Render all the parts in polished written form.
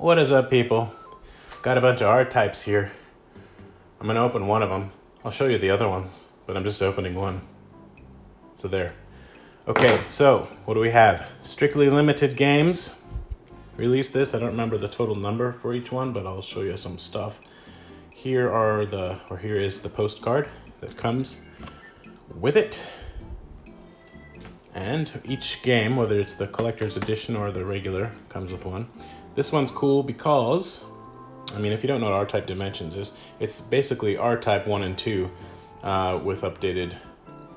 What is up, people? Got a bunch of art types here. I'm gonna open one of them. I'll show you the other ones, but I'm just opening one. So there. Okay, so what do we have? Strictly Limited Games released this. I don't remember the total number for each one, but I'll show you some stuff. Here is the postcard that comes with it. And each game, whether it's the collector's edition or the regular, comes with one. This one's cool because, if you don't know what R-Type Dimensions is, it's basically R-Type 1 and 2 with updated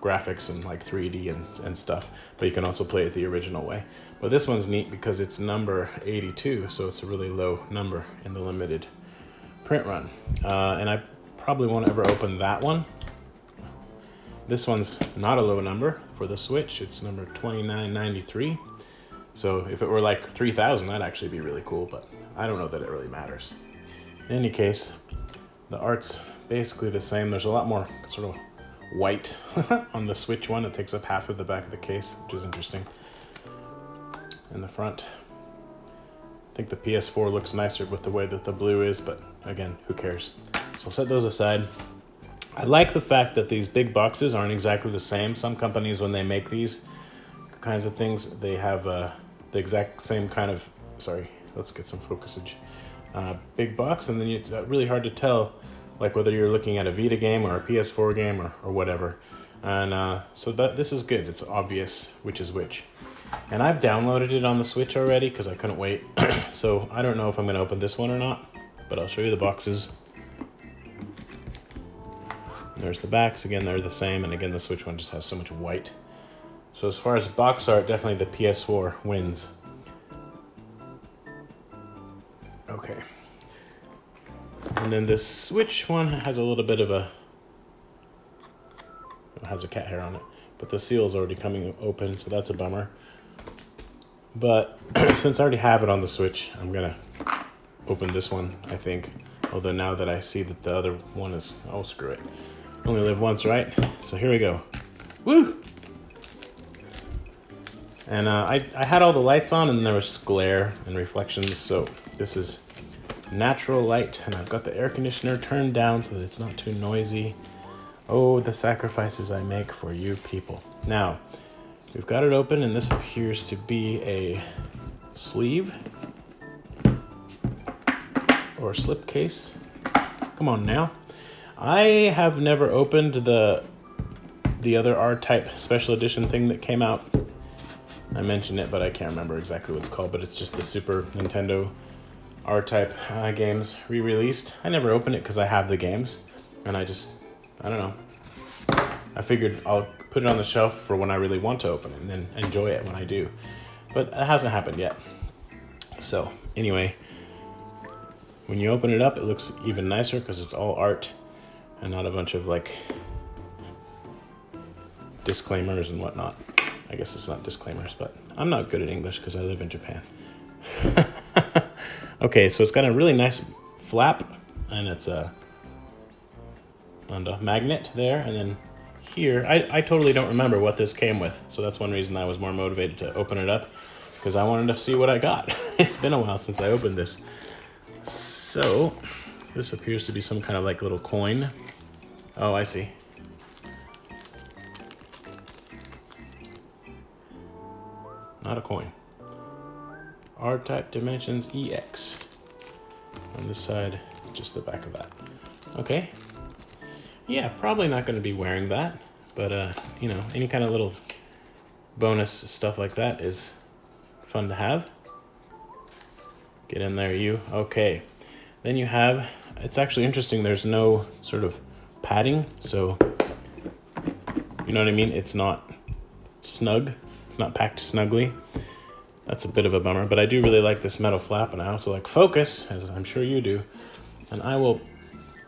graphics and like 3D and stuff. But you can also play it the original way. But this one's neat because it's number 82, so it's a really low number in the limited print run. And I probably won't ever open that one. This one's not a low number for the Switch. It's number 2993. So if it were like 3,000, that'd actually be really cool, but I don't know that it really matters. In any case, the art's basically the same. There's a lot more sort of white on the Switch one. It takes up half of the back of the case, which is interesting. In the front, I think the PS4 looks nicer with the way that the blue is, but again, who cares? So I'll set those aside. I like the fact that these big boxes aren't exactly the same. Some companies, when they make these kinds of things, they have the exact same kind of, let's get some focusage, big box, and then it's really hard to tell like whether you're looking at a Vita game or a PS4 game or whatever. And so this is good. It's obvious which is which. And I've downloaded it on the Switch already because I couldn't wait. So I don't know if I'm going to open this one or not, but I'll show you the boxes. There's the backs. Again, they're the same. And again, the Switch one just has so much white. So as far as box art, definitely the PS4 wins. Okay. And then the Switch one has a little bit of it has a cat hair on it, but the seal is already coming open, so that's a bummer. But since I already have it on the Switch, I'm gonna open this one, I think. Although now that I see that the other one is, oh, screw it. Only live once, right? So here we go. Woo! And I had all the lights on and there was just glare and reflections, so this is natural light, and I've got the air conditioner turned down so that it's not too noisy. Oh, the sacrifices I make for you people. Now, we've got it open, and this appears to be a sleeve or slipcase. Come on now. I have never opened the other R-Type special edition thing that came out. I mentioned it, but I can't remember exactly what it's called, but it's just the Super Nintendo R-Type games re-released. I never opened it because I have the games, and I don't know. I figured I'll put it on the shelf for when I really want to open it and then enjoy it when I do. But it hasn't happened yet. So, anyway, when you open it up, it looks even nicer because it's all art and not a bunch of like disclaimers and whatnot. I guess it's not disclaimers, but I'm not good at English because I live in Japan. Okay, so it's got a really nice flap, and it's on the magnet there, and then here, I totally don't remember what this came with, so that's one reason I was more motivated to open it up, because I wanted to see what I got. It's been a while since I opened this. So, this appears to be some kind of like little coin. Oh, I see. Not a coin. R-Type Dimensions EX. On this side, just the back of that. Okay. Yeah, probably not going to be wearing that, but any kind of little bonus stuff like that is fun to have. Get in there, you. Okay. Then you have, it's actually interesting, there's no sort of padding, so you know what I mean? It's not snug. It's not packed snugly. That's a bit of a bummer, but I do really like this metal flap, and I also like focus, as I'm sure you do. And I will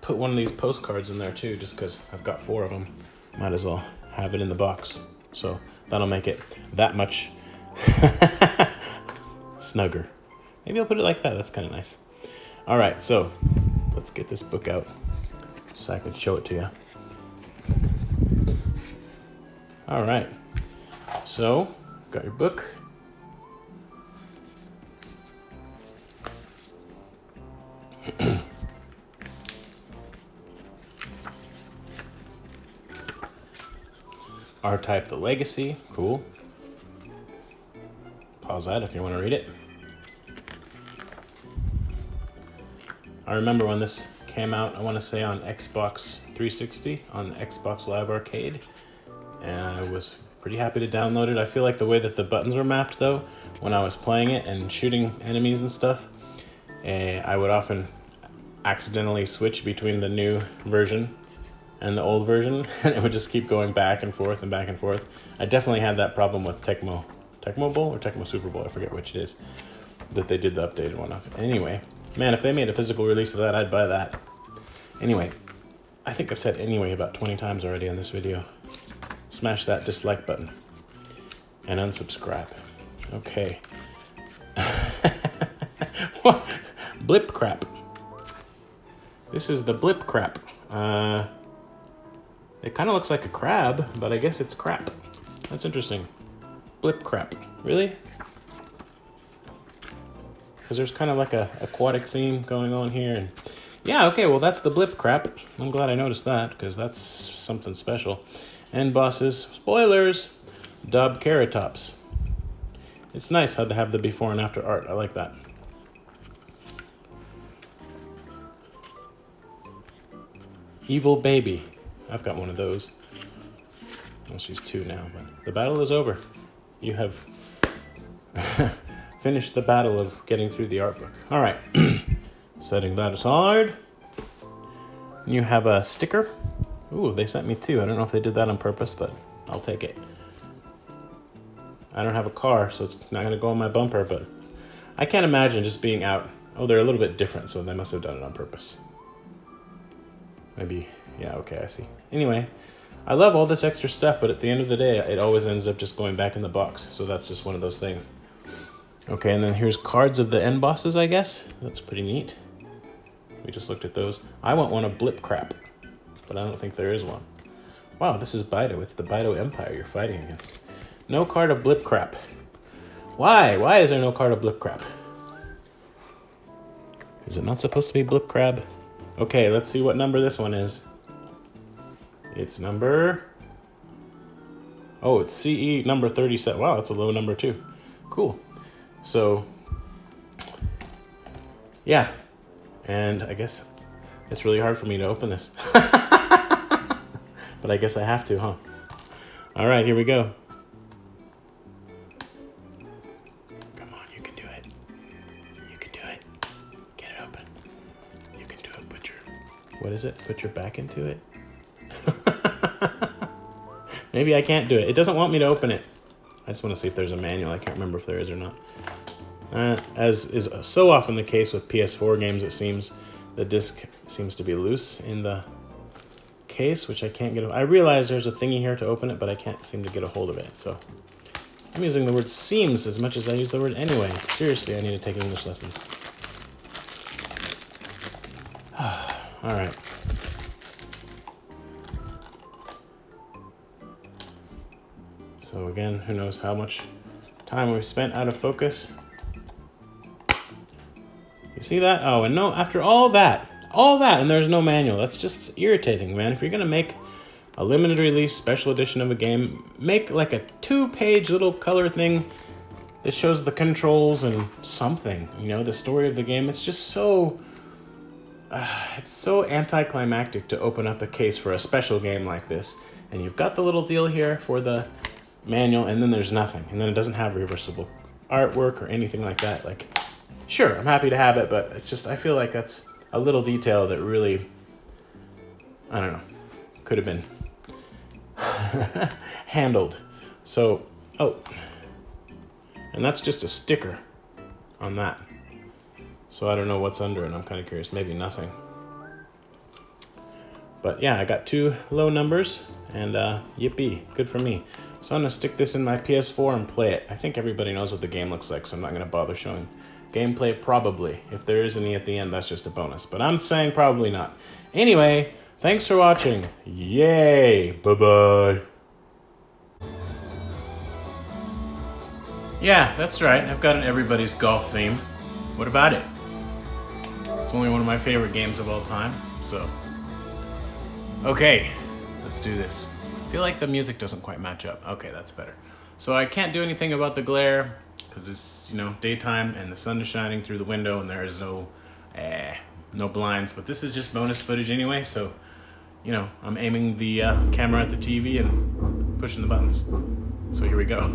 put one of these postcards in there too, just because I've got 4 of them. Might as well have it in the box. So that'll make it that much snugger. Maybe I'll put it like that. That's kind of nice. All right, so let's get this book out so I can show it to you. All right, so got your book. R-Type the Legacy, cool. Pause that if you want to read it. I remember when this came out, I want to say on Xbox 360, on Xbox Live Arcade, and I was pretty happy to download it. I feel like the way that the buttons were mapped, though, when I was playing it and shooting enemies and stuff, I would often accidentally switch between the new version and the old version, and it would just keep going back and forth and back and forth. I definitely had that problem with Tecmo Bowl or Tecmo Super Bowl, I forget which it is, that they did the updated one of. Anyway, man, if they made a physical release of that, I'd buy that. Anyway, I think I've said anyway about 20 times already in this video. Smash that dislike button and unsubscribe. Okay. Blip crap. This is the blip crap. It kind of looks like a crab, but I guess it's crap. That's interesting. Blip crap. Really? Because there's kind of like a aquatic theme going on here. And yeah, okay, well that's the blip crap. I'm glad I noticed that, because that's something special. End bosses, spoilers, Dub Caratops. It's nice how to have the before and after art. I like that. Evil Baby. I've got one of those. Well, she's 2 now, but the battle is over. You have finished the battle of getting through the art book. All right, setting that aside. You have a sticker. Ooh, they sent me 2. I don't know if they did that on purpose, but I'll take it. I don't have a car, so it's not gonna go on my bumper, but I can't imagine just being out. Oh, they're a little bit different, so they must have done it on purpose. Maybe, yeah, okay, I see. Anyway, I love all this extra stuff, but at the end of the day, it always ends up just going back in the box. So that's just one of those things. Okay, and then here's cards of the end bosses, I guess. That's pretty neat. We just looked at those. I want one of Blip Crap, but I don't think there is one. Wow, this is Bido. It's the Bido Empire you're fighting against. No card of Blip Crap. Why? Why is there no card of Blip Crap? Is it not supposed to be Blip Crab? Okay, let's see what number this one is. It's number... Oh, it's CE number 37. Wow, that's a low number too. Cool. So, yeah. And I guess it's really hard for me to open this. But I guess I have to, huh? All right, here we go. Come on, you can do it. You can do it. Get it open. You can do it. Put your... What is it? Put your back into it? Maybe I can't do it. It doesn't want me to open it. I just want to see if there's a manual. I can't remember if there is or not. As is so often the case with PS4 games, it seems the disc seems to be loose in the case, which I can't get. I realize there's a thingy here to open it, but I can't seem to get a hold of it. So I'm using the word seems as much as I use the word anyway. Seriously, I need to take English lessons. All right. So again, who knows how much time we've spent out of focus. You see that? Oh, and no, after all that, and there's no manual. That's just irritating, man. If you're gonna make a limited release special edition of a game, make like a 2-page little color thing that shows the controls and something, you know, the story of the game. It's just so, it's so anticlimactic to open up a case for a special game like this. And you've got the little deal here for the manual, and then there's nothing. And then it doesn't have reversible artwork or anything like that. Like, sure, I'm happy to have it, but it's just, I feel like that's a little detail that really, I don't know, could have been handled. So, oh, and that's just a sticker on that. So I don't know what's under it. I'm kind of curious. Maybe nothing. But yeah, I got 2 low numbers, and yippee, good for me. So I'm gonna stick this in my PS4 and play it. I think everybody knows what the game looks like, so I'm not gonna bother showing gameplay, probably. If there is any at the end, that's just a bonus. But I'm saying probably not. Anyway, thanks for watching. Yay! Bye-bye. Yeah, that's right. I've got an everybody's golf theme. What about it? It's only one of my favorite games of all time, so... Okay, let's do this. feel like the music doesn't quite match up. Okay, that's better. So I can't do anything about the glare because it's, you know, daytime and the sun is shining through the window and there is no blinds. But this is just bonus footage anyway, so, you know, I'm aiming the camera at the TV and pushing the buttons. So here we go.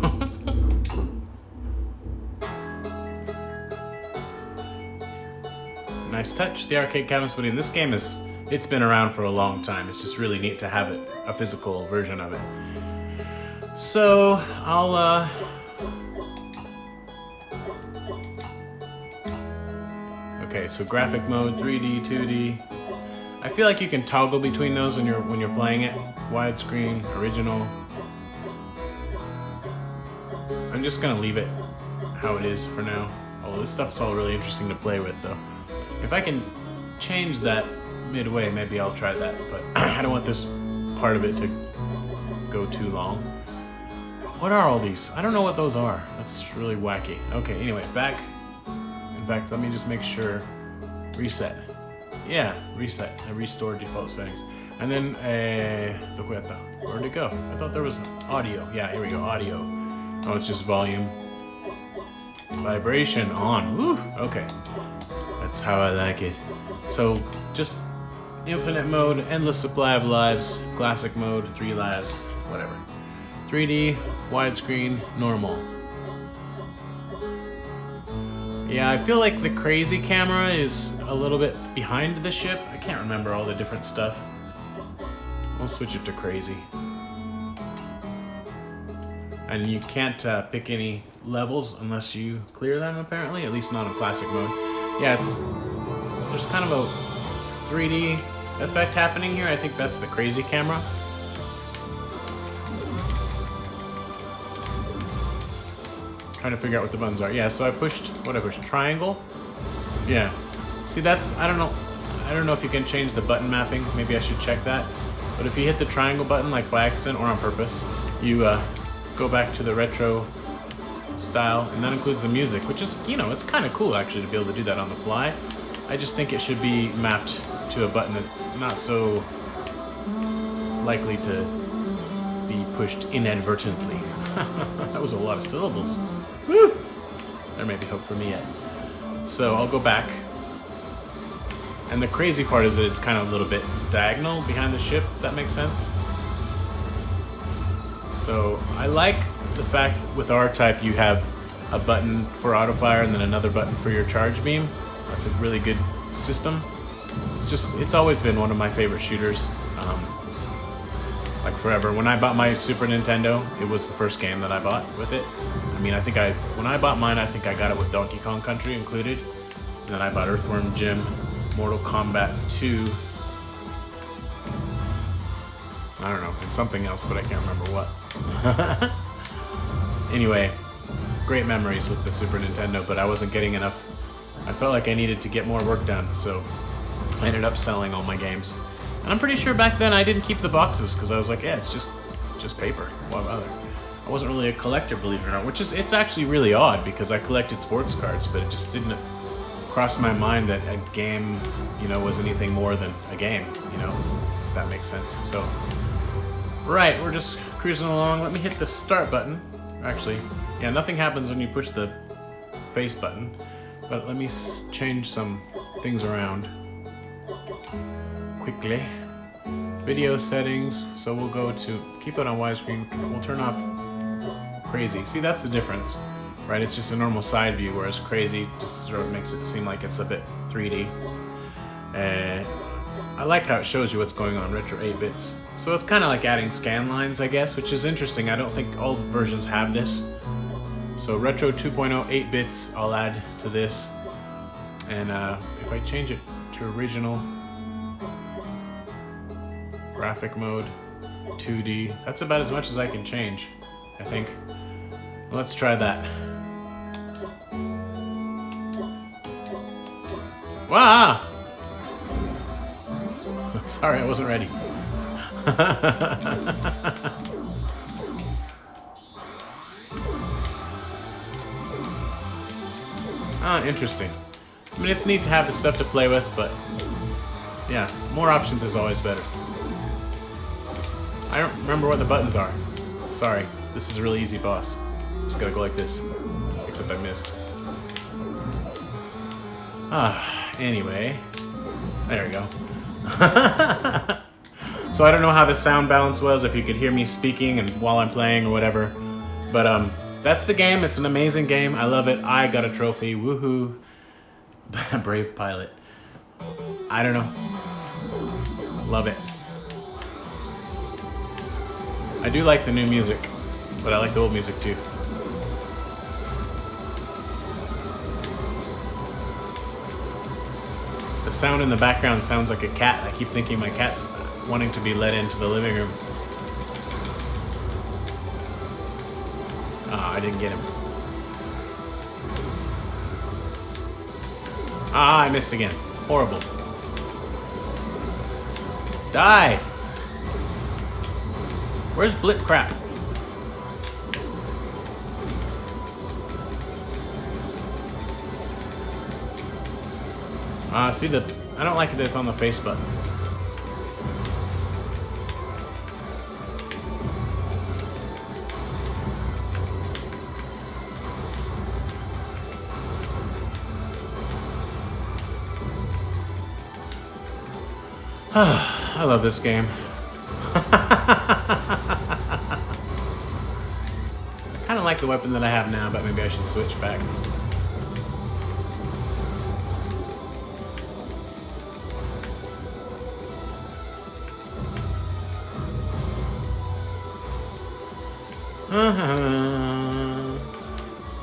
Nice touch, the arcade cabinets, but in this game it's been around for a long time. It's just really neat to have it, a physical version of it. So I'll okay, so graphic mode, 3D, 2D. I feel like you can toggle between those when you're playing it. Widescreen, original. I'm just gonna leave it how it is for now. Oh, this stuff's all really interesting to play with though. If I can change that midway, maybe I'll try that, but I don't want this part of it to go too long. What are all these? I don't know what those are. That's really wacky. Okay, anyway, back. In fact, let me just make sure. Reset. Yeah, reset. I restored default settings. And then, where'd it go? I thought there was audio. Yeah, here we go, audio. Oh, it's just volume. Vibration on. Woo, okay. That's how I like it. So, just infinite mode, endless supply of lives, classic mode, 3 lives, whatever. 3D, widescreen, normal. Yeah, I feel like the crazy camera is a little bit behind the ship. I can't remember all the different stuff. I'll switch it to crazy. And you can't pick any levels unless you clear them, apparently, at least not in classic mode. Yeah, there's kind of a 3D effect happening here. I think that's the crazy camera. Trying to figure out what the buttons are. Yeah, so I pushed triangle. Yeah. See, that's, I don't know if you can change the button mapping. Maybe I should check that. But if you hit the triangle button, like by accident or on purpose, you go back to the retro style, and that includes the music, which is, you know, it's kind of cool actually to be able to do that on the fly. I just think it should be mapped to a button that's not so likely to be pushed inadvertently. That was a lot of syllables. Woo! There may be hope for me yet. So I'll go back. And the crazy part is that it's kind of a little bit diagonal behind the ship, if that makes sense. So I like the fact with R-Type you have a button for auto fire and then another button for your charge beam. That's a really good system. It's always been one of my favorite shooters. Like forever. When I bought my Super Nintendo, it was the first game that I bought with it. I mean, when I bought mine, I think I got it with Donkey Kong Country included. And then I bought Earthworm Jim, Mortal Kombat 2. I don't know, and something else, but I can't remember what. Anyway, great memories with the Super Nintendo, but I wasn't getting enough. I felt like I needed to get more work done, so I ended up selling all my games. And I'm pretty sure back then I didn't keep the boxes because I was like, yeah, it's just paper. What other? I wasn't really a collector, believe it or not, it's actually really odd because I collected sports cards, but it just didn't cross my mind that a game, you know, was anything more than a game, you know, if that makes sense. So, right, we're just cruising along. Let me hit the start button. Actually, yeah, nothing happens when you push the face button, but let me change some things around quickly. Video settings, so we'll go to, keep it on widescreen, we'll turn off crazy. See, that's the difference, right? It's just a normal side view, whereas crazy just sort of makes it seem like it's a bit 3D. I like how it shows you what's going on, retro 8 bits. So it's kind of like adding scan lines, I guess, which is interesting. I don't think all versions have this. So retro 2.0, 8 bits, I'll add to this. And if I change it to original, graphic mode, 2D, that's about as much as I can change, I think. Let's try that. Wow! Sorry, I wasn't ready. Ah, interesting. I mean, it's neat to have the stuff to play with, but yeah, more options is always better. I don't remember what the buttons are. Sorry, this is a really easy boss. Just gotta go like this. Except I missed. Anyway. There we go. So I don't know how the sound balance was, if you could hear me speaking and while I'm playing or whatever. But that's the game. It's an amazing game. I love it. I got a trophy. Woohoo. Brave pilot. I don't know. Love it. I do like the new music, but I like the old music too. The sound in the background sounds like a cat. I keep thinking my cat's wanting to be let into the living room. Ah, I didn't get him. Ah, I missed again. Horrible. Die! Where's Blip Crap? See I don't like this on the face button. I love this game. I kind of like the weapon that I have now, but maybe I should switch back.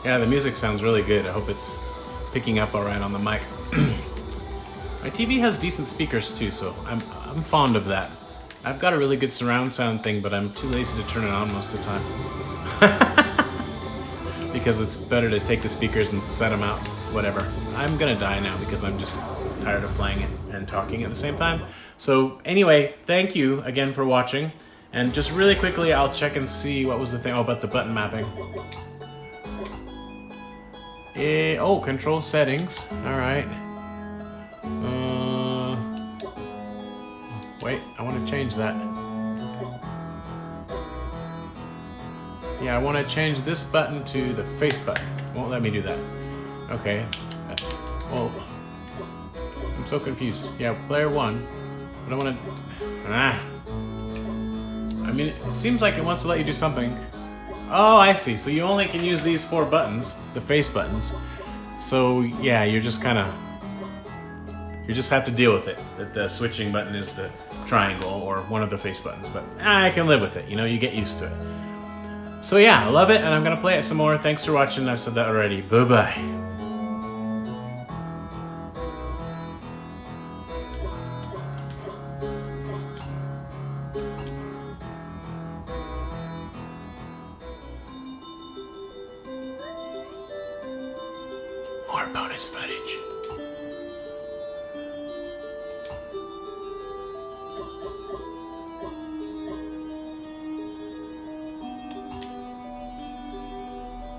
Yeah, the music sounds really good. I hope it's picking up all right on the mic. My TV has decent speakers too, so I'm fond of that. I've got a really good surround sound thing, but I'm too lazy to turn it on most of the time. Because it's better to take the speakers and set them out, whatever. I'm gonna die now because I'm just tired of playing it and talking at the same time. So anyway, thank you again for watching. And just really quickly, I'll check and see what was the thing about the button mapping. Oh, control settings. All right. Wait, I want to change that. Yeah, I want to change this button to the face button. Won't let me do that. Okay. Well, I'm so confused. Yeah, player 1. But I want to... I mean, it seems like it wants to let you do something. Oh, I see. So you only can use these 4 buttons, the face buttons. So, yeah, you're just kind of... You just have to deal with it. That the switching button is the triangle or one of the face buttons. But I can live with it. You know, you get used to it. So yeah, I love it, and I'm going to play it some more. Thanks for watching. I've said that already. Bye-bye. More bonus footage.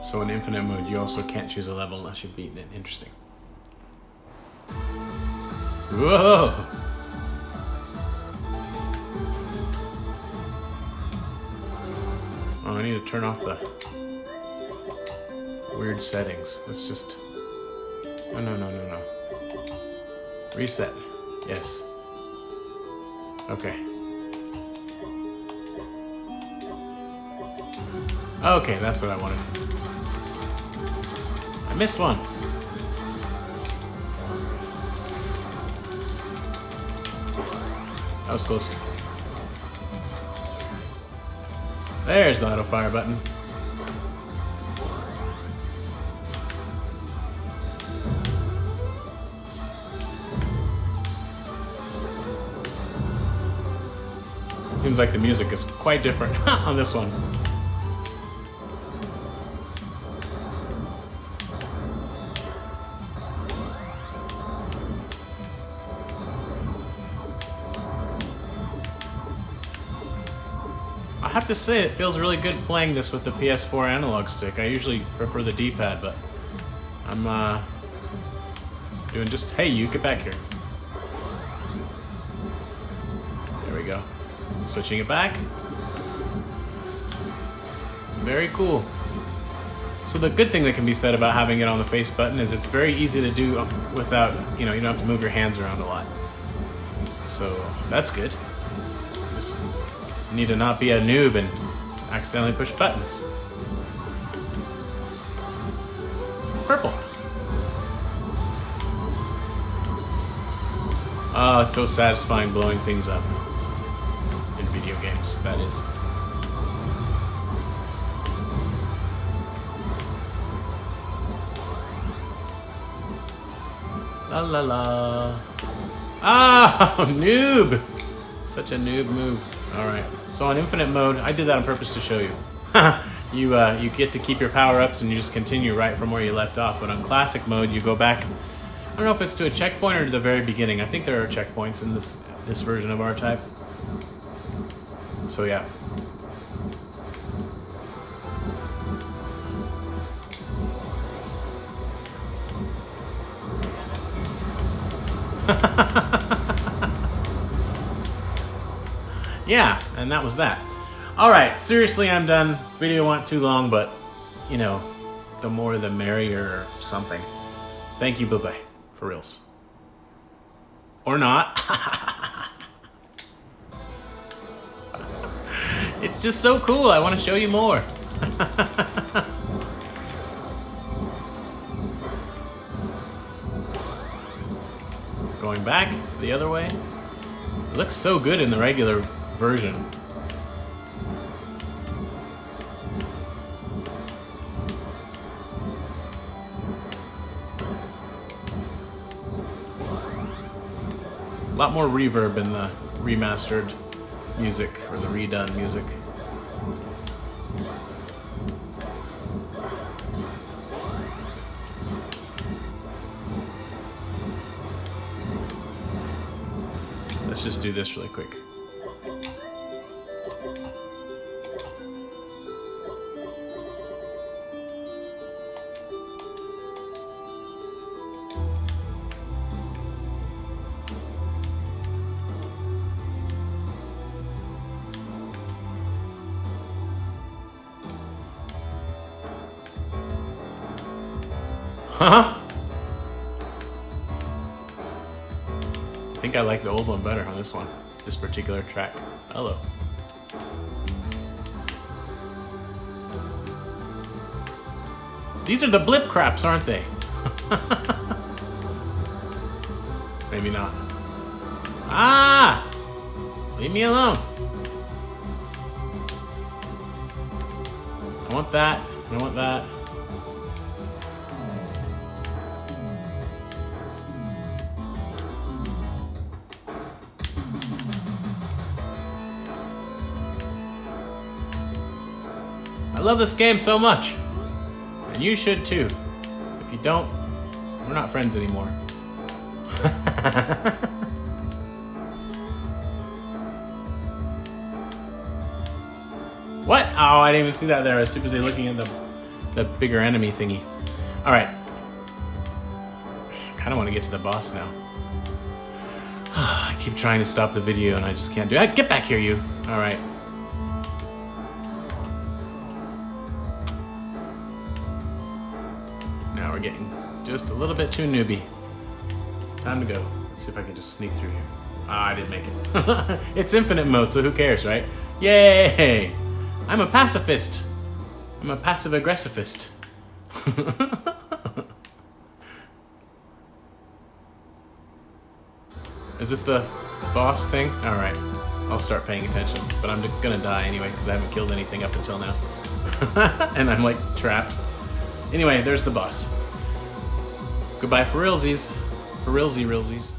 So in infinite mode, you also can't choose a level unless you've beaten it. Interesting. Whoa! Oh, I need to turn off the weird settings. Let's just... Oh, no. Reset. Yes. Okay. Okay, that's what I wanted. I missed one. That was close. There's the auto fire button. Seems like the music is quite different on this one. I have to say, it feels really good playing this with the PS4 analog stick. I usually prefer the D-pad, but I'm doing just... Hey, you, get back here. There we go. Switching it back. Very cool. So the good thing that can be said about having it on the face button is it's very easy to do without, you don't have to move your hands around a lot. So that's good. Just need to not be a noob and accidentally push buttons. Purple. Oh, it's so satisfying blowing things up in video games, that is. La la la. Ah, noob! Such a noob move. Alright, so on infinite mode, I did that on purpose to show you. You get to keep your power-ups and you just continue right from where you left off. But on classic mode, you go back. I don't know if it's to a checkpoint or to the very beginning. I think there are checkpoints in this version of R-Type. So yeah. Yeah, and that was that. Alright, seriously, I'm done. Video wasn't too long, but, the more the merrier or something. Thank you, bye-bye. For reals. Or not. It's just so cool, I want to show you more. Going back the other way. It looks so good in the regular version. A lot more reverb in the remastered music, or the redone music. Let's just do this really quick. Huh? I think I like the old one better on this one. This particular track. Hello. These are the blip craps, aren't they? Maybe not. Ah! Leave me alone. I want that. I want that. I love this game so much, and you should too. If you don't, we're not friends anymore. What? Oh, I didn't even see that there. I was too busy looking at the bigger enemy thingy. Alright. I kind of want to get to the boss now. I keep trying to stop the video and I just can't do it. Get back here, you! Alright. Now we're getting just a little bit too newbie. Time to go. Let's see if I can just sneak through here. Ah, I didn't make it. It's infinite mode, so who cares, right? Yay! I'm a pacifist. I'm a passive-aggressivist. Is this the boss thing? Alright. I'll start paying attention. But I'm gonna die anyway, because I haven't killed anything up until now. And I'm, like, trapped. Anyway, there's the boss. Goodbye for realsies. For realsies.